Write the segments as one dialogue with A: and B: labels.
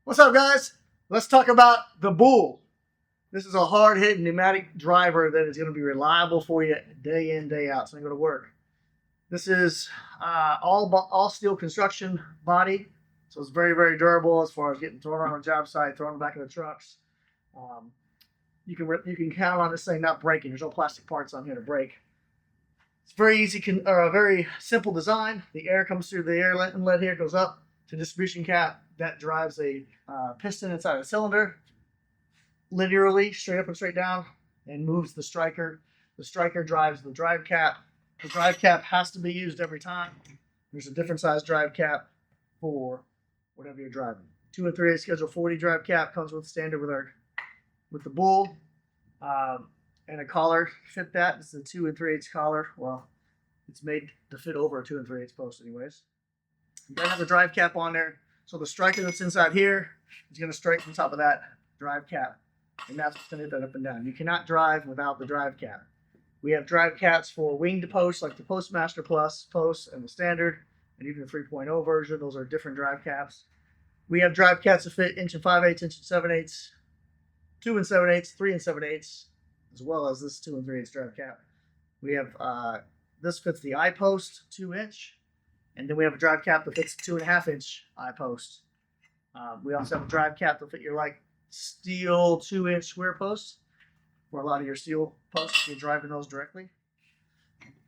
A: What's up, guys? Let's talk about the Bull. This is a hard-hitting pneumatic driver that is going to be reliable for you day in, day out. So I'm going to work. This is all steel construction body, so it's very, very durable as far as getting thrown on a job site, thrown back in the trucks. Um, you can count on this thing not breaking. There's no plastic parts on here to break. It's very easy, a very simple design. The air comes through the air inlet here, goes up to distribution cap. That drives a piston inside a cylinder, linearly, straight up and straight down, and moves the striker. The striker drives the drive cap. The drive cap has to be used every time. There's a different size drive cap for whatever you're driving. 2 3/8 schedule 40 drive cap comes with standard with the Bull. And a collar fit that. It's a 2 3/8 collar. Well, it's made to fit over a 2 3/8 post anyways. You gotta have the drive cap on there. So the striker that's inside here is going to strike from top of that drive cap. And that's what's going to hit that up and down. You cannot drive without the drive cap. We have drive caps for winged posts like the Postmaster Plus posts and the standard and even the 3.0 version. Those are different drive caps. We have drive caps that fit 1 5/8, 1 7/8, 2 7/8, 3 7/8, as well as this 2 3/8 drive cap. We have this fits the eye post 2-inch. And then we have a drive cap that fits a 2.5-inch eye post. We also have a drive cap that fit your steel 2-inch square posts for a lot of your steel posts if you're driving those directly.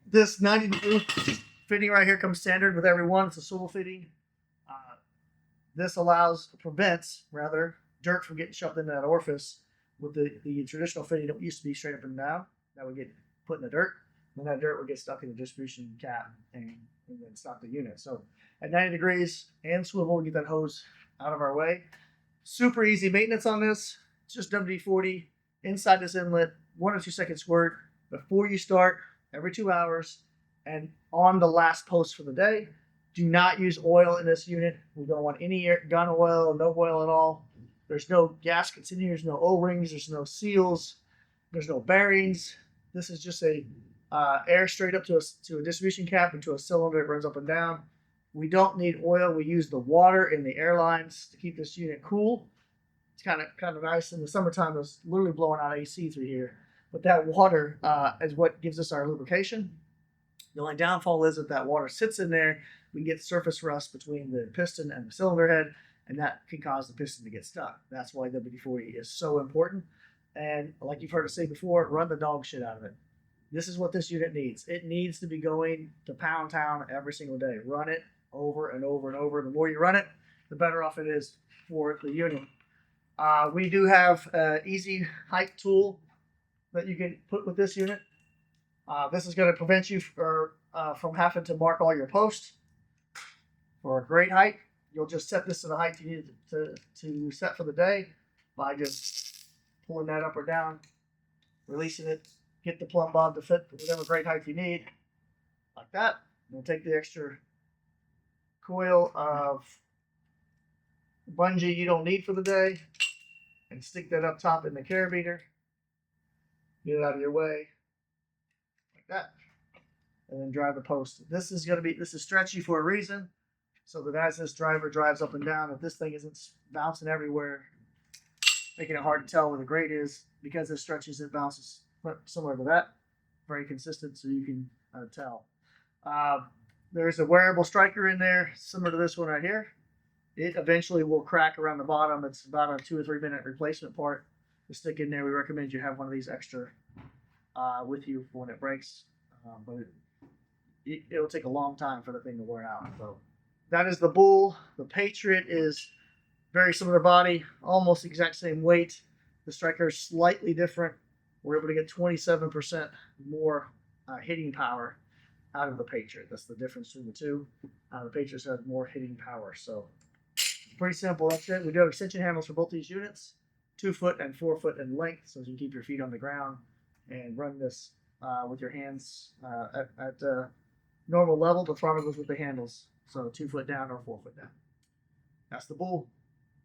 A: This 90-degree fitting right here comes standard with every one. It's a swivel fitting. This prevents dirt from getting shoved into that orifice with the traditional fitting that used to be straight up and down. That would get put in the dirt. And that dirt would get stuck in the distribution cap and then stop the unit. So at 90 degrees and swivel, we get that hose out of our way. Super easy maintenance on this. It's just WD-40 inside this inlet, 1 or 2 second squirt before you start every 2 hours and on the last post for the day. Do not use oil in this unit. We don't want any gun oil, no oil at all. There's no gaskets in here. There's no O-rings. There's no seals. There's no bearings. This is just a air straight up to a distribution cap into a cylinder. It runs up and down. We don't need oil. We use the water in the air lines to keep this unit cool. It's kind of nice in the summertime. It's literally blowing out AC through here, but that water is what gives us our lubrication. The only downfall is that that water sits in there. We get surface rust between the piston and the cylinder head, and that can cause the piston to get stuck. That's why WD-40 is so important. And like you've heard us say before, run the dog shit out of it. This is what this unit needs. It needs to be going to pound town every single day. Run it over and over and over. The more you run it, the better off it is for the unit. We do have an easy height tool that you can put with this unit. This is going to prevent you from having to mark all your posts. For a great height, you'll just set this to the height you need to set for the day by just pulling that up or down, releasing it. Get the plumb bob to fit whatever great height you need, like that. And take the extra coil of bungee you don't need for the day and stick that up top in the carabiner. Get it out of your way, like that, and then drive the post. This is stretchy for a reason, so that as this driver drives up and down, if this thing isn't bouncing everywhere, making it hard to tell where the grade is, because it stretches, it bounces similar to that, very consistent, so you can tell. There's a wearable striker in there, similar to this one right here. It eventually will crack around the bottom. It's about a 2 or 3 minute replacement part to stick in there. We recommend you have one of these extra with you for when it breaks, but it'll take a long time for the thing to wear out. So that is the Bull. The Patriot is very similar body, almost the exact same weight. The striker is slightly different. We're able to get 27% more hitting power out of the Patriot. That's the difference between the two. The Patriot has more hitting power. So pretty simple. That's it. We do have extension handles for both these units, 2 foot and 4 foot in length, so you can keep your feet on the ground and run this with your hands at normal level. The throttle goes with the handles, so 2 foot down or 4 foot down. That's the Bull.